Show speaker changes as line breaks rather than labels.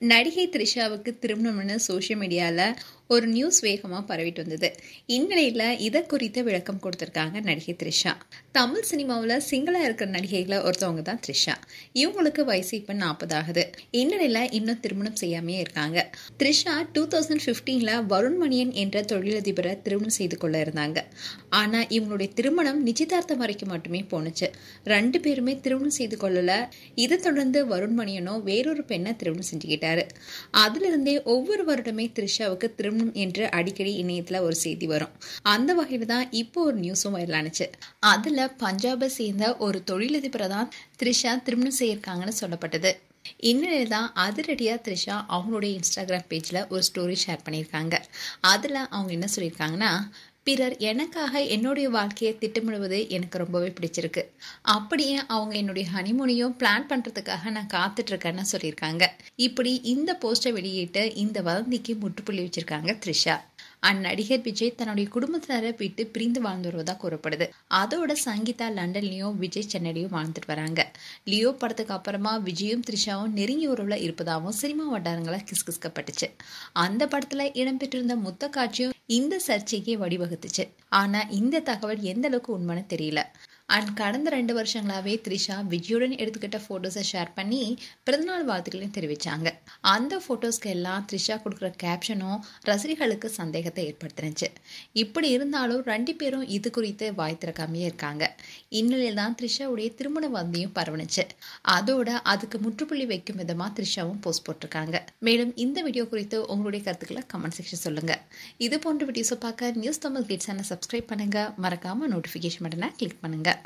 நடிகை த்ரிஷாவுக்கு திருமணம்னு சோஷியல் மீடியாவில் ஒரு நியூஸ் வேகமாக பரவிட்டு வந்தது. இந்நிலையில் இதை குறித்த விளக்கம் கொடுத்துருக்காங்க நடிகை த்ரிஷா. தமிழ் சினிமாவில் சிங்கிளாக இருக்கிற நடிகைகளை ஒருத்தவங்க தான் த்ரிஷா. இவங்களுக்கு வயசு இப்போ 40 ஆகுது. இந்நிலையில் இன்னும் திருமணம் செய்யாமையே இருக்காங்க. த்ரிஷா 2015 வருண் மணியன் என்ற தொழிலதிபரை திருமணம் செய்து கொள்ள இருந்தாங்க. ஆனால் இவங்களுடைய திருமணம் நிச்சயதார்த்தம் வரைக்கும் மட்டுமே போனுச்சு. 2 பேருமே திருமணம் செய்து கொள்ளல. இதை தொடர்ந்து வருண் மணியனோ வேறொரு பெண்ணை திருமணம் செஞ்சுக்கிட்டாரு. அதிலிருந்தே ஒவ்வொரு வருடமே த்ரிஷாவுக்கு திருமணம் என்று அடிக்கடி இணையத்துல ஒரு செய்தி வரும். அந்த வகையில தான் இப்போ ஒரு நியூஸும் வைரலானுச்சு. அதுல பஞ்சாபை சேர்ந்த ஒரு தொழிலதிபரை தான் த்ரிஷா திருமணம் செய்யிருக்காங்கன்னு சொல்லப்பட்டது. இந்நிலையில தான் அதிரடியா த்ரிஷா அவங்களுடைய இன்ஸ்டாகிராம் பேஜ்ல ஒரு ஸ்டோரி ஷேர் பண்ணியிருக்காங்க. அதுல அவங்க என்ன சொல்லியிருக்காங்கன்னா, பிறர் எனக்காக என்னுடைய வாழ்க்கையை திட்டமிடுவது எனக்கு ரொம்பவே பிடிச்சிருக்கு. அப்படியே அவங்க என்னுடைய ஹனிமூனையும் பிளான் பண்றதுக்காக நான் காத்துட்டு இருக்கேன்னு சொல்லியிருக்காங்க. இப்படி இந்த போஸ்டை வெளியிட்டு இந்த வதந்திக்கு முற்றுப்புள்ளி வச்சிருக்காங்க த்ரிஷா. அந்நடிகர் விஜய் தன்னுடைய குடும்பத்தினரை விட்டு பிரிந்து வாழ்ந்து வருவதா கூறப்படுது. அதோட சங்கீதா லண்டன்லயும் விஜய் சென்னையிலையும் வாழ்ந்துட்டு வராங்க. லியோ படத்துக்கு அப்புறமா விஜயும் த்ரிஷாவும் நெருங்கிய உறவுல இருப்பதாகவும் சினிமா வட்டாரங்களை கிஸ்கிஸ்கப்பட்டுச்சு. அந்த படத்துல இடம்பெற்றிருந்த முத்த காட்சியும் இந்த சர்ச்சைக்கு வழிவகுத்துச்சு. ஆனா இந்த தகவல் எந்த அளவுக்கு உண்மைன்னு தெரியல. கடந்த 2 வருஷங்களாவே த்ரிஷா விஜயுடன் எடுத்துக்கிட்ட போட்டோஸை ஷேர் பண்ணி பிறந்தநாள் வாழ்த்துக்களையும் தெரிவிச்சாங்க. அந்த போட்டோஸ்க்கு எல்லாம் த்ரிஷா கொடுக்குற கேப்ஷனும் ரசிகர்களுக்கு சந்தேகத்தை ஏற்படுத்தினுச்சு. இப்படி இருந்தாலும் 2 பேரும் இது குறித்து வாய் திறக்காமையே இருக்காங்க. இந்நிலையில் தான் த்ரிஷாவுடைய திருமண வந்தியும் பரவணுச்சு. அதோட அதுக்கு முற்றுப்புள்ளி வைக்கும் விதமா த்ரிஷாவும் போஸ்ட் போட்டிருக்காங்க. மேலும் இந்த வீடியோ குறித்து உங்களுடைய கருத்துக்களை கமெண்ட் செக்ஷன் சொல்லுங்க. இது போன்ற வீடியோஸை பார்க்க நியூஸ் தமிழ் கிட்ஸ் சேனலை சப்ஸ்கிரைப் பண்ணுங்க. மறக்காம நோட்டிஃபிகேஷன் பட்டனை கிளிக் பண்ணுங்க.